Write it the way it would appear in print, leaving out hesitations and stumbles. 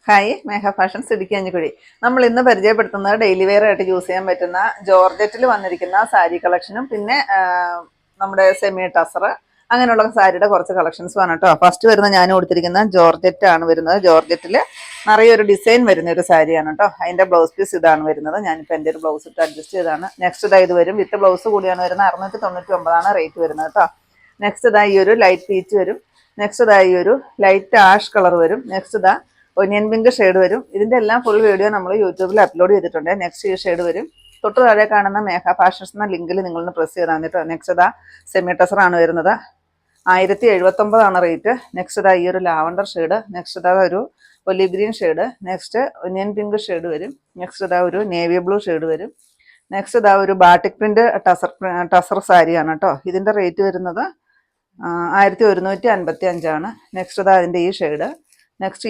Hi, മേഘ fashions Idukki അഞ്ഞിക്കുഴി. നമ്മൾ ഇന്ന് പരിചയപ്പെടുത്തുന്നത് ഡെയിലി വെയർ ആയിട്ട് യൂസ് ചെയ്യാൻ പറ്റുന്ന ജോർജറ്റിൽ വന്നിരിക്കുന്ന സാരി കളക്ഷനും പിന്നെ നമ്മുടെ സെമി ടസർ അങ്ങനെയുള്ള സാരിയുടെ കുറച്ച് കളക്ഷൻസും ആണ് കേട്ടോ. ഫസ്റ്റ് വരുന്ന ഞാൻ കൊടുത്തിരിക്കുന്ന ജോർജറ്റ് ആണ് വരുന്നത്. ജോർജറ്റിൽ നിറയെ ഒരു ഡിസൈൻ വരുന്ന ഒരു സാരിയാണ് കേട്ടോ. അതിന്റെ ബ്ലൗസ് പീസ് ഇതാണ് വരുന്നത്. ഞാനിപ്പോൾ എൻ്റെ ഒരു ബ്ലൗസ് ഇട്ട് അഡ്ജസ്റ്റ് ചെയ്താണ്. നെക്സ്റ്റ് ഇതാ ഇത് വരും. വിത്ത് ബ്ലൗസ് കൂടിയാണ് വരുന്നത്. 699 റേറ്റ് വരുന്നത് കേട്ടോ. നെക്സ്റ്റ് ഇതാ ഈ ഒരു ലൈറ്റ് പീച്ച് വരും. നെക്സ്റ്റ് ഇതാ ഈ ഒരു ലൈറ്റ് ആഷ് കളർ വരും. നെക്സ്റ്റ് ഇതാ ഒനിയൻ പിങ്ക് ഷെയ്ഡ് വരും. ഇതിന്റെ എല്ലാം ഫുൾ വീഡിയോ നമ്മൾ യൂട്യൂബിൽ അപ്ലോഡ് ചെയ്തിട്ടുണ്ട്. നെക്സ്റ്റ് ഈ ഷെയ്ഡ് വരും. തൊട്ട് താഴെ കാണുന്ന മേഘ ഫാഷൻസ് എന്ന ലിങ്കിൽ നിങ്ങളൊന്ന് പ്രസ് ചെയ്താൽ കേട്ടോ. നെക്സ്റ്റ് ഇതാ സെമി ടസർ ആണ് വരുന്നത്. 1079 റേറ്റ്. നെക്സ്റ്റ് ഇതാ ഈ ഒരു ലാവണ്ടർ ഷെയ്ഡ്. നെക്സ്റ്റ് ഇതാ ഒരു olive green shade. Next onion pink shade വരും. നെക്സ്റ്റ് ഇതാ ഒരു നേവി ബ്ലൂ ഷെയ്ഡ് വരും. നെക്സ്റ്റ് ഇതാ ഒരു ബാട്ടിക് പ്രിന്റ് ടസർ സാരിയാണ് കേട്ടോ. ഇതിന്റെ റേറ്റ് വരുന്നത് 1155 ആണ്. നെക്സ്റ്റ് ഇതാ അതിന്റെ ഈ ഷെയ്ഡ്. നെക്സ്റ്റ്